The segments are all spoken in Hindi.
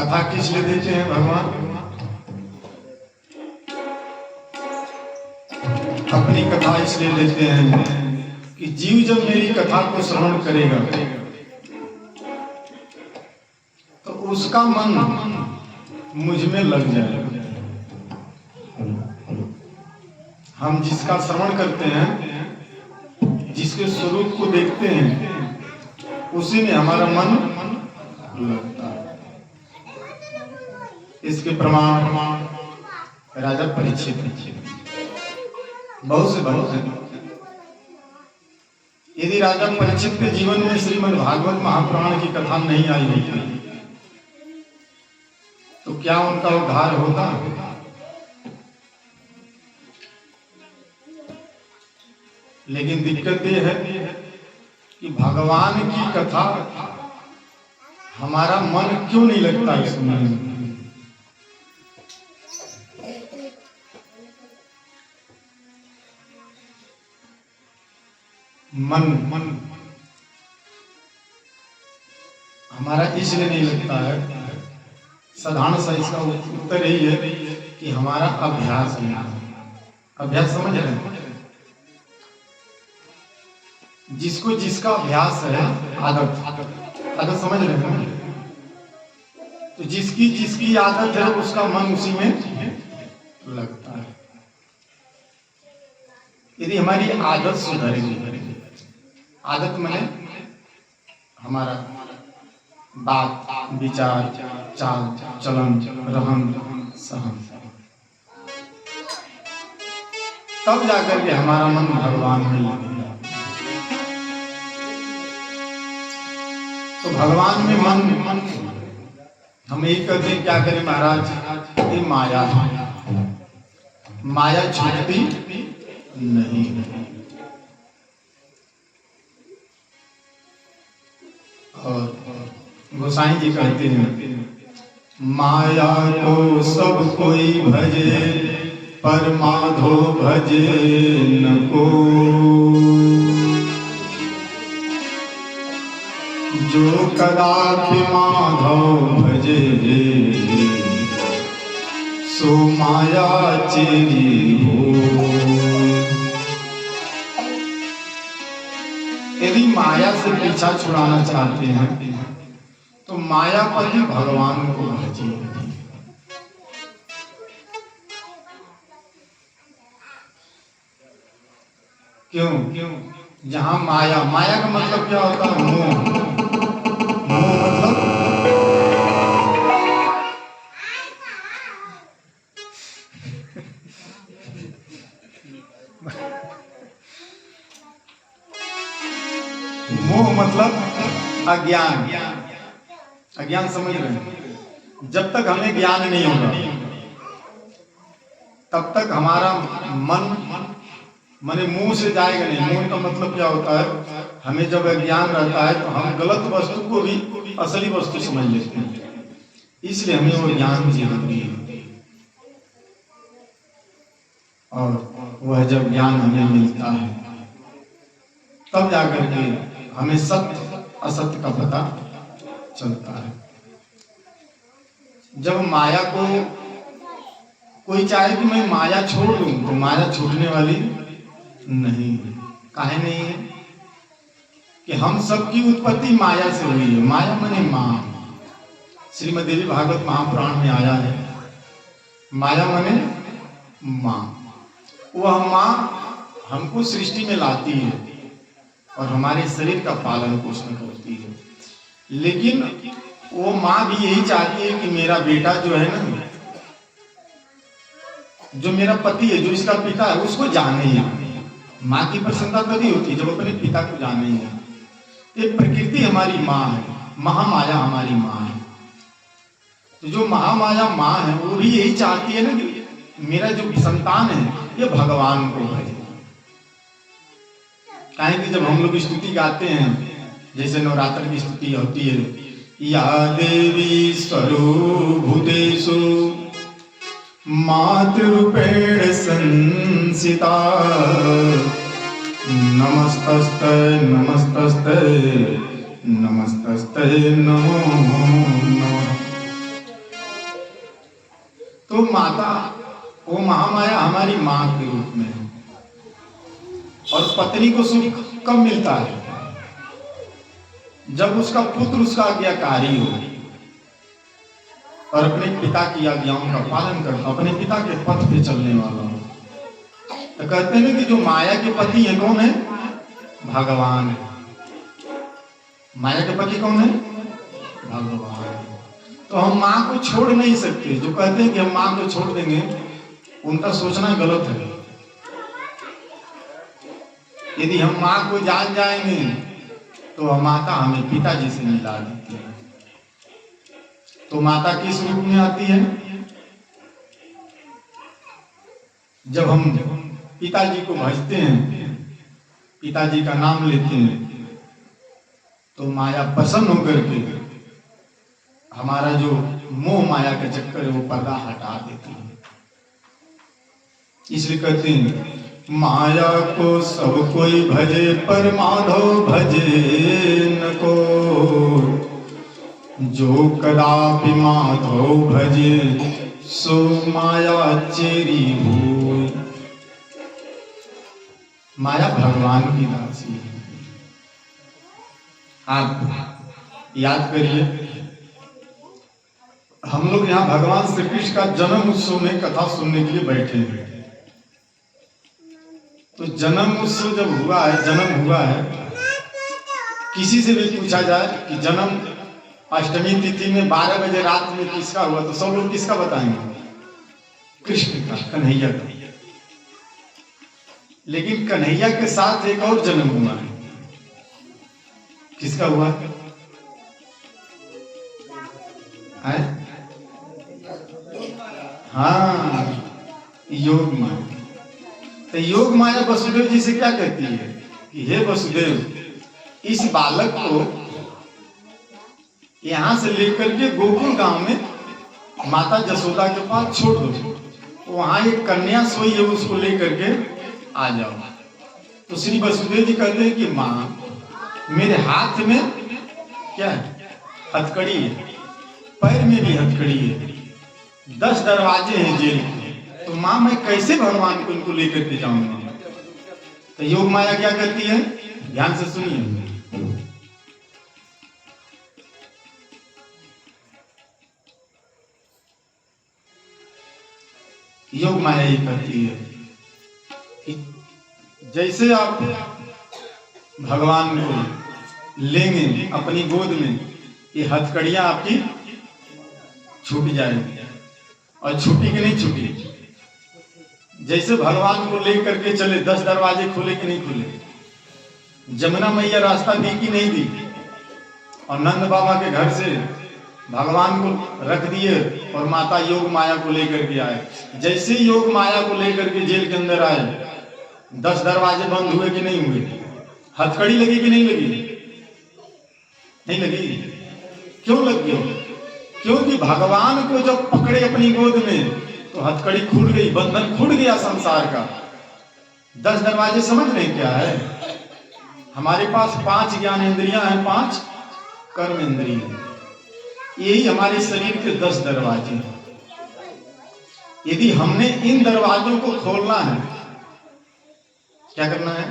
कथा किस लिए देते हैं भगवान? अपनी कथा इसलिए देते हैं कि जीव जब मेरी कथा को श्रवण करेगा तो उसका मन मुझ में लग जाएगा। हम जिसका श्रवण करते हैं, जिसके स्वरूप को देखते हैं, उसी में हमारा मन लगता है। इसके प्रमाण राजा परीक्षित बहुत है। यदि राजा परीक्षित के जीवन में श्रीमद् भागवत महापुराण की कथा नहीं आई होती तो क्या उनका उद्धार होता? लेकिन दिक्कत यह है कि भगवान की कथा हमारा मन क्यों नहीं लगता है सुनने में? मन हमारा इसलिए नहीं लगता है, साधारण सा इसका उत्तर यही है कि हमारा अभ्यास नहीं है। अभ्यास समझ रहे हैं? जिसको जिसका अभ्यास है, आदत समझ रहे हैं? तो जिसकी जिसकी आदत है उसका मन उसी में लगता है। यदि हमारी आदत सुधरेगी, आदत माने हमारा बात, विचार, चाल चलन, रहन सहन, तब जाकर के हमारा मन भगवान में लगेगा। तो भगवान में मन हम यही कहते हैं, क्या करें महाराज, ये माया है, माया छूटती नहीं। और गोसाई जी कहते हैं, माया को सब कोई भजे पर माधो भजे न को, जो कदापि माधव भजे सो माया चेरी हो। यदि माया से पीछा छुड़ाना चाहते हैं तो माया पर ही भगवान को भजिए। क्यों? जहां माया का मतलब क्या होता है? मोह। मोह मतलब अज्ञान समझ रहे हैं? जब तक हमें ज्ञान नहीं होगा तब तक हमारा मन माने मुंह से जाएगा नहीं। मुंह का मतलब क्या होता है? हमें जब अज्ञान रहता है तो हम गलत वस्तु को भी असली वस्तु समझ लेते हैं, इसलिए हमें वो ज्ञान जरूरी है। और वह जब ज्ञान हमें मिलता है तब जाकर के हमें सत्य असत्य का पता चलता है। जब माया को कोई चाहे कि मैं माया छोड़ दूं तो माया छूटने वाली नहीं। काहे नहीं है? कि हम सबकी उत्पत्ति माया से हुई है। माया माने मां। श्रीमद् देवी भागवत महापुराण में आया है, माया माने मां। वह मां हमको सृष्टि में लाती है और हमारे शरीर का पालन पोषण करती है। लेकिन वो माँ भी यही चाहती है कि मेरा बेटा जो है ना, जो मेरा पति है, जो इसका पिता है, उसको जाने ही। माँ की प्रसन्नता तभी होती है जब अपने पिता को जाने ही। ये प्रकृति हमारी माँ है, महामाया हमारी माँ है। तो जो महामाया माँ है वो भी यही चाहती है ना कि मेरा जो संतान है ये भगवान को भजे। काहे कि जब हम लोग स्तुति गाते हैं, जैसे नवरात्र की स्तुति होती है, या देवी स्वरूभूतेषु मातृरूपेण संसिता, नमस्तस्ते नमस्तस्ते नमस्तस्ते नमो नमः। तो माता, वो महामाया हमारी माँ के रूप में है। और पत्नी को सुख कब मिलता है? जब उसका पुत्र उसका आज्ञाकारी हो और अपने पिता की आज्ञाओं का पालन करता, अपने पिता के पथ पे चलने वाला हो। तो कहते हैं कि जो माया के पति है कौन है? भगवान है। माया के पति कौन है? भगवान। तो हम माँ को छोड़ नहीं सकते। जो कहते हैं कि हम माँ को छोड़ देंगे, उनका सोचना गलत है। यदि हम माँ को जान जाएंगे तो माता हमें पिताजी से मिला देती है। तो माता किस रूप में आती है? जब हम पिताजी को भजते हैं, पिताजी का नाम लेते हैं, तो माया प्रसन्न होकर के हमारा जो मोह माया का चक्कर है वो पर्दा हटा देती है। इसलिए कहते हैं माया को सब कोई भजे पर माधव भजे न को, जो कदापि माधव भजे सो माया चेरी हो। माया भगवान की दासी है। आप याद करिए, हम लोग यहाँ भगवान श्री कृष्ण का जन्म उत्सव में कथा सुनने के लिए बैठे हैं। तो जन्म उत्सव जब हुआ है, जन्म हुआ है, किसी से भी पूछा जाए कि जन्म अष्टमी तिथि में 12 बजे रात में किसका हुआ, तो सब लोग किसका बताएंगे? कृष्ण का, कन्हैया का। लेकिन कन्हैया के साथ एक और जन्म हुआ है। किसका हुआ है? हाँ, योग माया। तो योग माया वसुदेव जी से क्या कहती है कि हे वसुदेव, इस बालक को यहां से लेकर के गोकुल गांव में माता जसोदा के पास छोड़ दो। वहां एक कन्या सोई है, उसको लेकर के आ जाओ। तो श्री वसुदेव जी कहते हैं कि माँ, मेरे हाथ में क्या है? हथकड़ी है, पैर में भी हथकड़ी है, 10 दरवाजे हैं जेल के। तो माँ, मैं कैसे भगवान को इनको लेकर के जाऊंगा? तो योग माया क्या करती है? ध्यान से सुनिए। योग माया ये करती है कि जैसे आप भगवान को लेंगे अपनी गोद में, ये हथकड़ियां आपकी छूट जाएगी। और छूटी कि नहीं छूटी? जैसे भगवान को लेकर के चले, 10 दरवाजे खुले कि नहीं खुले? जमुना मैया रास्ता दी कि नहीं दी? और नंद बाबा के घर से भगवान को रख दिए और माता योग माया को लेकर के आए। जैसे योग माया को लेकर के जेल के अंदर आए, 10 दरवाजे बंद हुए कि नहीं हुए? हथकड़ी लगी कि नहीं लगी? नहीं लगी। क्यों लगी? क्योंकि भगवान को जब पकड़े अपनी गोद में तो हथकड़ी खुल गई, बंधन खुल गया संसार का। 10 दरवाजे समझ रहे क्या है? हमारे पास 5 ज्ञान इंद्रियां हैं, 5 कर्म इंद्रियां। यही हमारे शरीर के 10 दरवाजे हैं। यदि हमने इन दरवाजों को खोलना है, क्या करना है?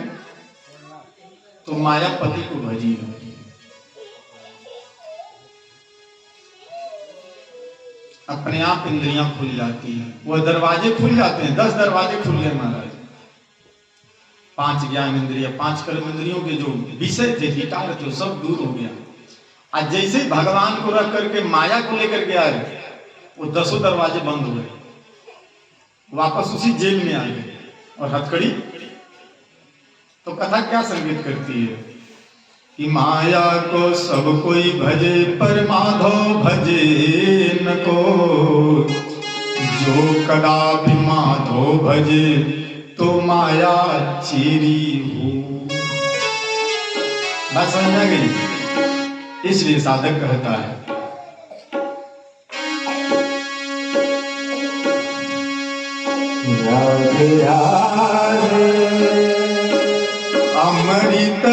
तो मायापति को भजिए। अपने आप इंद्रियां खुल जाती है, वो दरवाजे खुल जाते हैं। 10 दरवाजे खुल गए महाराज। 5 ज्ञान इंद्रिया, 5 कर्म इंद्रियों के जो विषय थे, विकार थे, सब दूर हो गया। आज जैसे ही भगवान को रख करके माया को लेकर के आए, वो 10 दरवाजे बंद हो गए, वापस उसी जेल में आ गए। और हथकड़ी, तो कथा क्या संकेत करती है कि माया को सब कोई भजे पर माधव भजे न को, जो कदापि माधव भजे तो माया चेरी हो। बात समझ आ गई? इसलिए साधक कहता है राधे राधे अमृत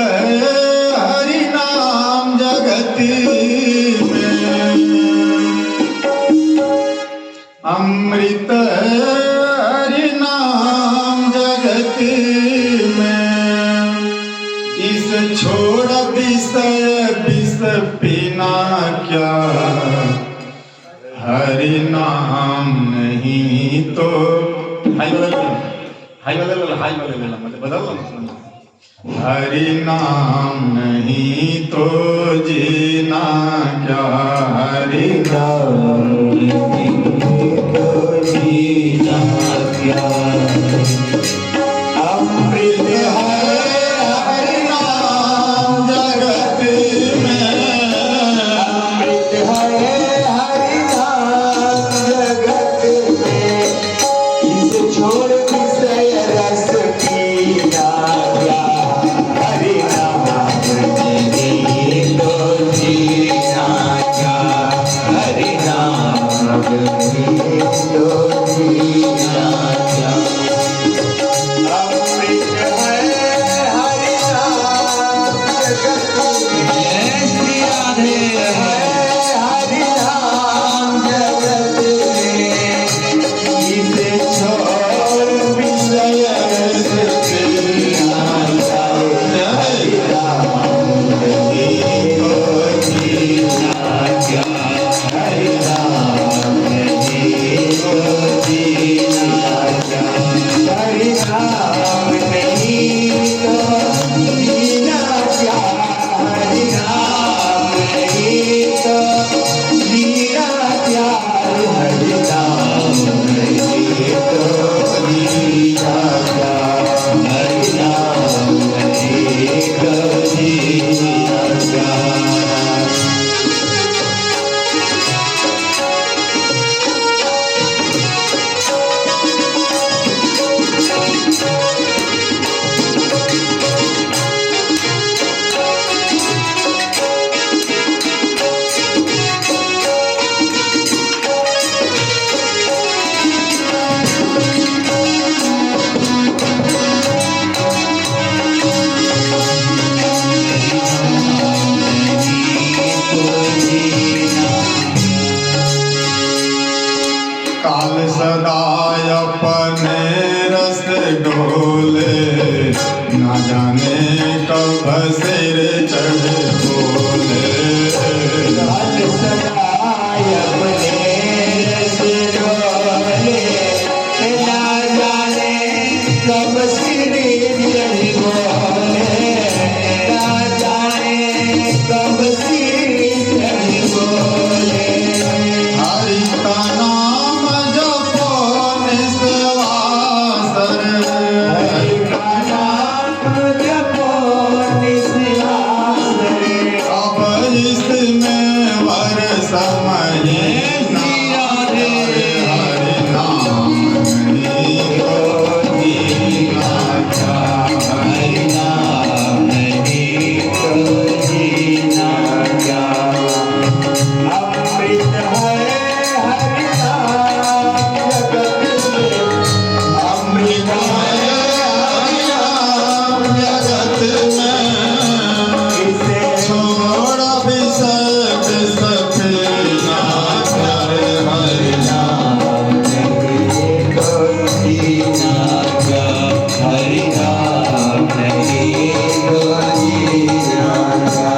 हरि नाम जगत में अमृत हरि नाम जगत में, इस छोड़ विषय विष पीना क्या, हरि नाम नहीं तो हाई वाला मतलब बदल, हरि नाम नहीं तो जीना क्या, हरि नाम नहीं तो जीना क्या। अमृत है हरि नाम जगत में, अमृत है हरि नाम जगत में, इसे छोड़ विषय रस पीना क्या, हरि नाम नहीं तो जीना क्या, हरि नाम नहीं तो जीना क्या। अमृत है हरि नाम जगत में, श्री राधे है हरि नाम जगत में, इसे छोड़ विषय रस पीना क्या, हरि नाम नहीं तो जीना क्या, हरि नाम नहीं तो जीना क्या, हरि नाम नहीं तो जीना क्या, हरि नाम नहीं तो जीना क्या, हरि नाम नहीं तो जीना क्या, हरि नाम नहीं तो जीना क्या। काल सदाय अपने रस डोले, ना जाने कब सिर चढ़ बोले, काल सदाय अपने रस डोले, ना जाने कब सिर चढ़ बोले, ना जाने कब सिर चढ़ बोले। हरि का नाम जपो निस्वासर, हरि का नाम जपो निस्वासर, अब इसमें वर समय ना, हरि नाम नहीं तो जीना क्या, हरि नाम नहीं तो जीना क्या। अमृत है हरि नाम जगत में, अमृत है हरि नाम जगत में, इसे छोड़ विषय विष पीना क्या, हरि नाम नहीं तो जीना क्या, हरि नाम नहीं तो जीना क्या।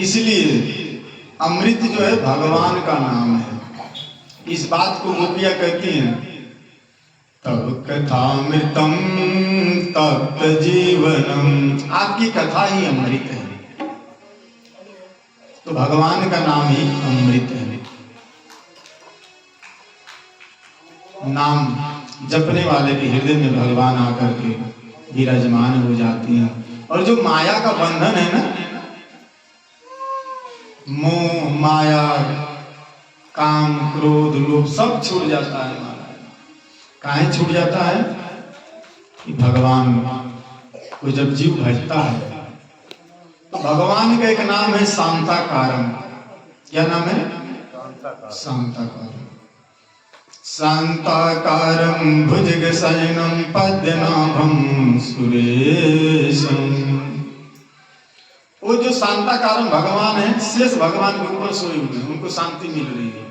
इसलिए अमृत जो है भगवान का नाम है। इस बात को गोपियां कहती हैं, तब कथामृतम तप्त जीवनम, आपकी कथा ही अमृत है। तो भगवान का नाम ही अमृत है। नाम जपने वाले के हृदय में भगवान आकर के विराजमान हो जाती हैं। और जो माया का बंधन है ना, मोह माया काम क्रोध लोभ सब छूट जाता है। काहे छूट जाता है कि भगवान को जब जीव भजता है तो भगवान का एक नाम है शांताकारम। क्या नाम है? शांताकारम। शांताकारम भुजगशयनम पद्मनाभम सुरेशम। वो जो शांताकारम भगवान है, शेष भगवान के ऊपर सोए हुए हैं, उनको शांति मिल रही है।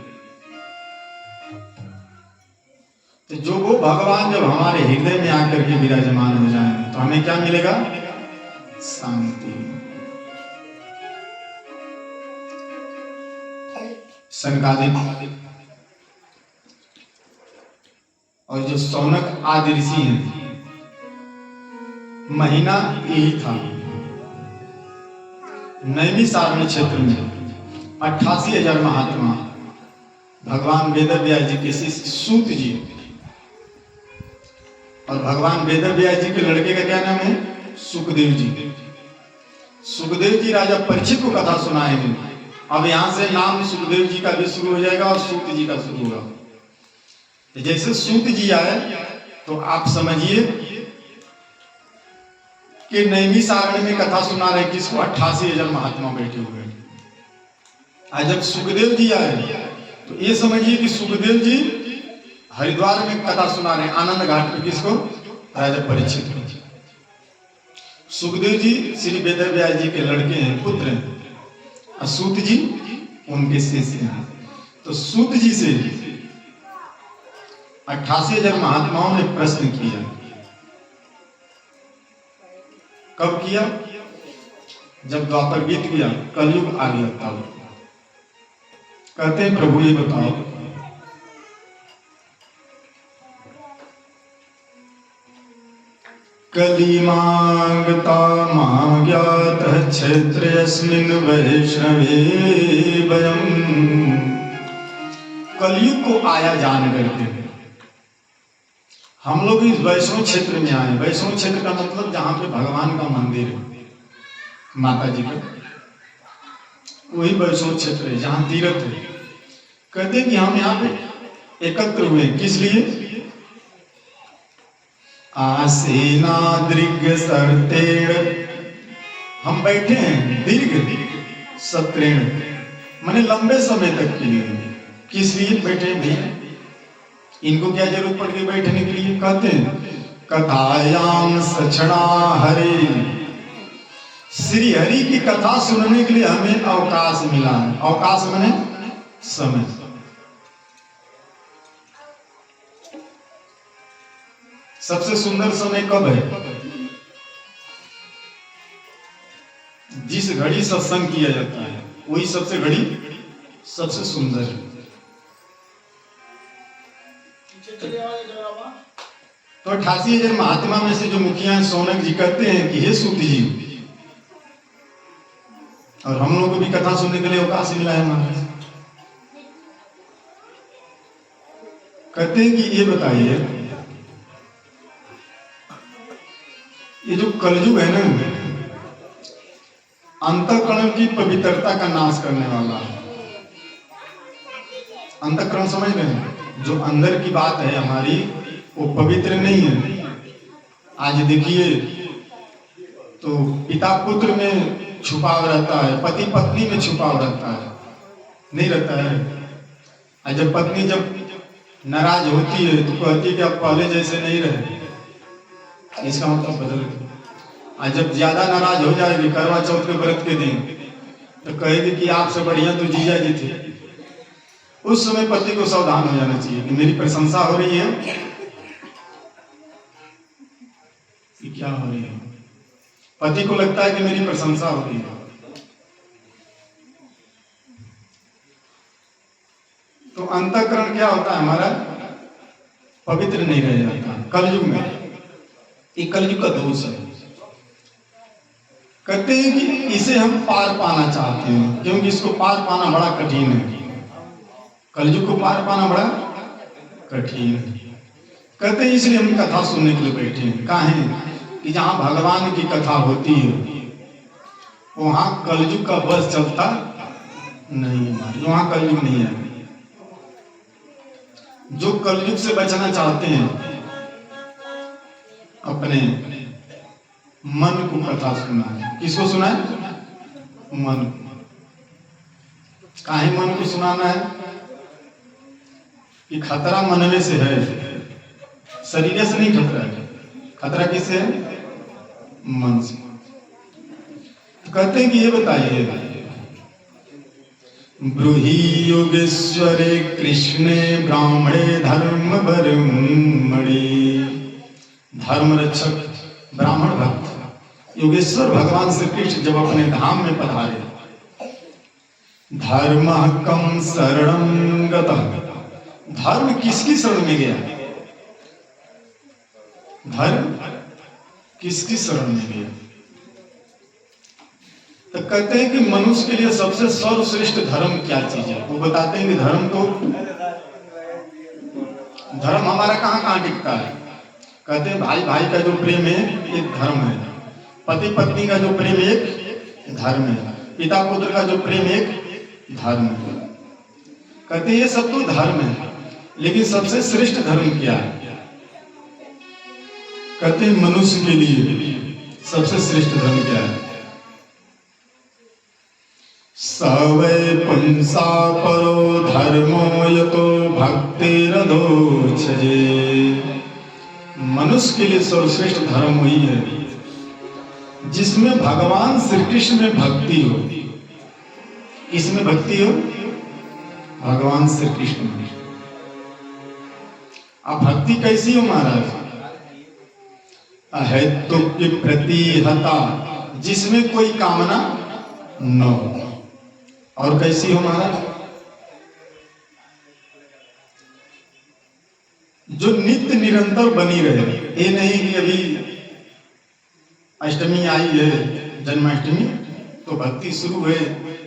तो जो वो भगवान जब हमारे हृदय में आकर के विराजमान हो जाएंगे तो हमें क्या मिलेगा? शांति। सनकादिक और जो शौनक आदि ऋषि हैं, महीना यही था। नैमिषारण्य क्षेत्र में 88,000 महात्मा, भगवान वेदव्यास जी के शिष्य सूत जी, और भगवान वेदव्यास जी के लड़के का क्या नाम है? सुखदेव जी। सुखदेव जी राजा परीक्षित को कथा सुनाएंगे। अब यहां से नाम सुखदेव जी का भी शुरू हो जाएगा और सूत जी का शुरू होगा। तो जैसे सूत जी आए तो आप समझिए कि नैमिषारण्य में कथा सुना रहे किसको? 88,000 महात्मा बैठे हुए। आज जब सुखदेव जी आए तो ये समझिए कि सुखदेव जी हरिद्वार में कथा सुना रहे हैं, आनंद घाट पे। किसको? राजा परीक्षित। सुखदेव जी श्री वेदव्यास जी के लड़के हैं, पुत्र हैं, और सूत जी उनके शिष्य हैं। तो सूत जी से 88,000 महात्माओं ने प्रश्न किया। कब किया? जब द्वापर बीत गया, कलयुग आ गया, तब कहते हैं प्रभु ये बताओ, कली मांगता मांग्यात क्षेत्रेऽस्मिन् वैष्णवे वयम्। कलयुग को आया जान करके हम लोग इस वैष्णव क्षेत्र में आए। वैष्णव क्षेत्र का मतलब जहां पे भगवान का मंदिर है, माता जी का, वही वैष्णव क्षेत्र है जहां तीर्थ है। कहते कि हम यहाँ पे एकत्र हुए, किस लिए? आसीना दीर्घ सर्तेण, हम बैठे हैं दीर्घ सत्रेण, माने लंबे समय तक के लिए। किस लिए बैठे हैं? इनको क्या जरूरत पड़ गई बैठने के लिए? कहते हैं कथायाम सचना हरे, श्री हरि की कथा सुनने के लिए हमें अवकाश मिला है। अवकाश माने समय। सबसे सुंदर समय कब है? जिस घड़ी सत्संग किया जाता है वही सबसे घड़ी सबसे सुंदर है। तो 88,000 महात्मा में से जो मुखिया हैं शौनक जी कहते हैं कि हे सूत जी, और हम लोगों को भी कथा सुनने के लिए अवकाश मिला है महाराज। कहते हैं कि ये बताइए, ये जो कलयुग है ना, अंतःकरण की पवित्रता का नाश करने वाला है। अंतःकरण समझ रहे हैं? जो अंदर की बात है हमारी, वो पवित्र नहीं है। आज देखिए तो पिता पुत्र में छुपाव रहता है, पति पत्नी में छुपाव रहता है, नहीं रहता है। आज जब पत्नी जब नाराज होती है तो कहती है कि आप पहले जैसे नहीं रहे, इसका मतलब बदल गया। आज जब ज्यादा नाराज हो जाएगी करवा चौथ के व्रत के दिन तो कहेगी कि आपसे बढ़िया तो जीजा जी थे। उस समय पति को सावधान हो जाना चाहिए कि मेरी प्रशंसा हो रही है कि क्या हो रही है। पति को लगता है कि मेरी प्रशंसा हो रही है, तो अंतःकरण क्या होता है हमारा, पवित्र नहीं रह जाता कलयुग में। ये कलयुग का दोष है। कहते हैं कि इसे हम पार पाना चाहते हैं, क्योंकि इसको पार पाना बड़ा कठिन है। कलयुग को पार पाना बड़ा कठिन है। कहते हैं इसलिए हम कथा सुनने के लिए बैठे हैं। काहे कि जहां भगवान की कथा होती है वहां कलयुग का बस चलता नहीं है, वहां कलयुग नहीं है। जो कलयुग से बचना चाहते हैं अपने मन को कथा सुना है। किसको सुना है? मन। काहे मन को सुनाना है? कि खतरा मन में से है, शरीर से नहीं खतरा है। खतरा किससे है? मन से। तो कहते हैं कि ये बताइए, ब्रूहि योगेश्वरे कृष्णे ब्राह्मणे धर्म ब्रह्मणे। धर्म रक्षक ब्राह्मण भक्त योगेश्वर भगवान श्री कृष्ण जब अपने धाम में पधारे, धर्म कम शरणं गतः। धर्म किसकी शरण में गया? धर्म किसकी शरण में गया? तो कहते हैं कि मनुष्य के लिए सबसे सर्वश्रेष्ठ धर्म क्या चीज है? वो बताते हैं कि धर्म हमारा कहाँ कहाँ टिकता है। कहते हैं भाई भाई का जो प्रेम है एक धर्म है, पति पत्नी का जो प्रेम एक धर्म है, पिता पुत्र का जो प्रेम एक धर्म है। कहते हैं ये सब तो धर्म है, लेकिन सबसे श्रेष्ठ धर्म क्या है? कहते हैं मनुष्य के लिए सबसे श्रेष्ठ धर्म क्या है? सवै पुंसा परो धर्मो यतो भक्तिरधोक्षजे। मनुष्य के लिए सर्वश्रेष्ठ धर्म वही है जिसमें भगवान श्री कृष्ण में भक्ति हो। किसमें भक्ति हो? भगवान श्री कृष्ण में। अब भक्ति कैसी हो महाराज? अहेतु के प्रति हता, जिसमें कोई कामना न हो। और कैसी हो महाराज? जो नित्य निरंतर बनी रहे। ये नहीं कि अभी अष्टमी आई है, जन्माष्टमी, तो भक्ति शुरू है,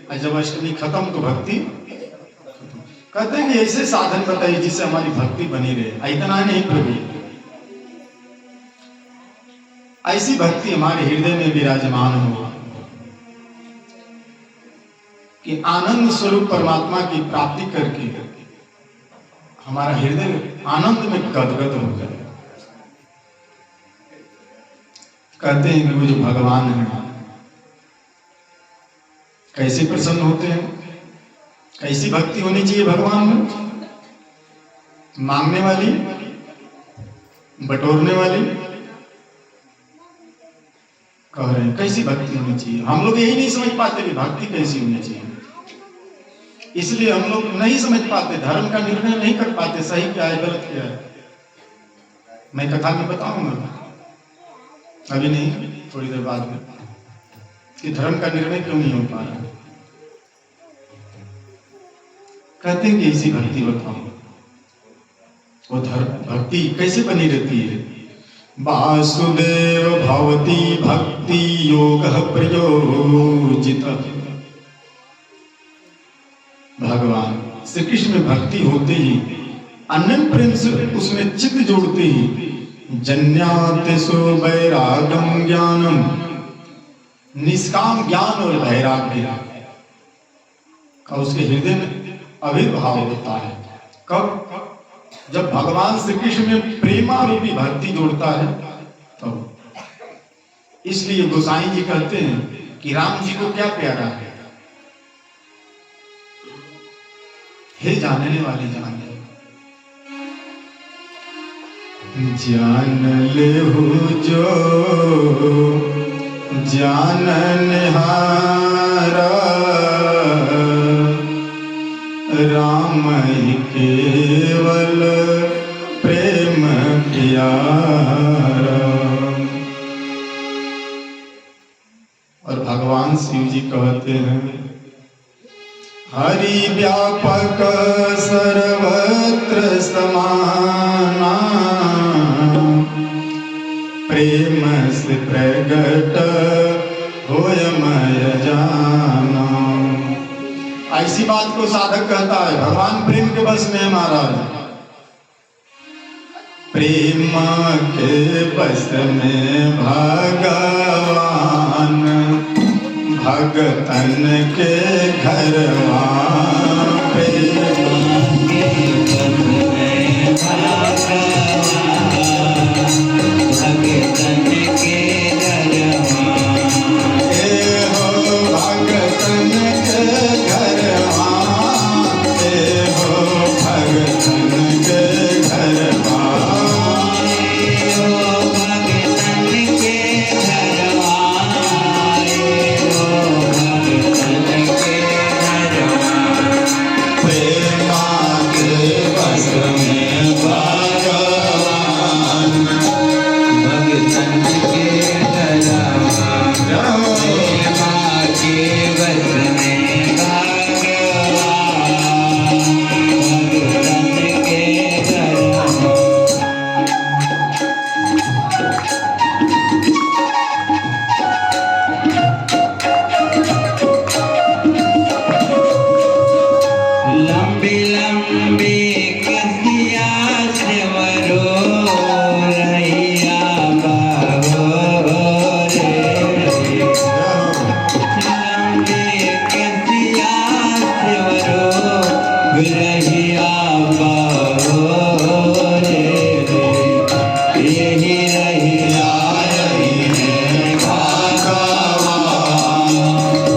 और जब अष्टमी खत्म तो भक्ति। कहते हैं कि ऐसे साधन बताइए जिससे हमारी भक्ति बनी रहे। इतना नहीं प्रभु, ऐसी भक्ति हमारे हृदय में विराजमान हो कि आनंद स्वरूप परमात्मा की प्राप्ति करके हमारा हृदय आनंद में गदगद हो जाए। कहते हैं कि वो जो भगवान है कैसे प्रसन्न होते हैं, कैसी भक्ति होनी चाहिए भगवान में? मांगने वाली, बटोरने वाली। कह रहे हैं कैसी भक्ति होनी चाहिए। हम लोग यही नहीं समझ पाते कि भक्ति कैसी होनी चाहिए, इसलिए हम लोग नहीं समझ पाते, धर्म का निर्णय नहीं कर पाते, सही क्या है गलत क्या है। मैं कथा में बताऊंगा, अभी नहीं, थोड़ी देर बाद में, कि धर्म का निर्णय क्यों नहीं हो पा रहा। कहते हैं कि ऐसी भक्ति बताओ, वो धर्म भक्ति कैसे बनी रहती है? वासुदेव भवती भक्ति योग प्रयोजित। भगवान श्री कृष्ण में भक्ति होते ही, अनन्य प्रेम से उसमें चित्त जोड़ते ही, जन्याते सो वैरागम ज्ञानम, निष्काम ज्ञान और वैराग्य का उसके हृदय में आविर्भाव होता है। कब? जब भगवान श्री कृष्ण में प्रेमारूपी भक्ति जोड़ता है तब। इसलिए गोसाई जी कहते हैं कि राम जी को क्या प्यारा है? हे जानने वाले जान ले हो जो जाननहारा, राम ही केवल प्रेम प्यारा। और भगवान शिव जी कहते हैं, हरि व्यापक सर्वत्र समाना, प्रेम से प्रगट होय मय जाना। ऐसी बात को साधक कहता है, भगवान प्रेम के बस में है महाराज। प्रेम के बस में भगवान, भगतन के घरवान।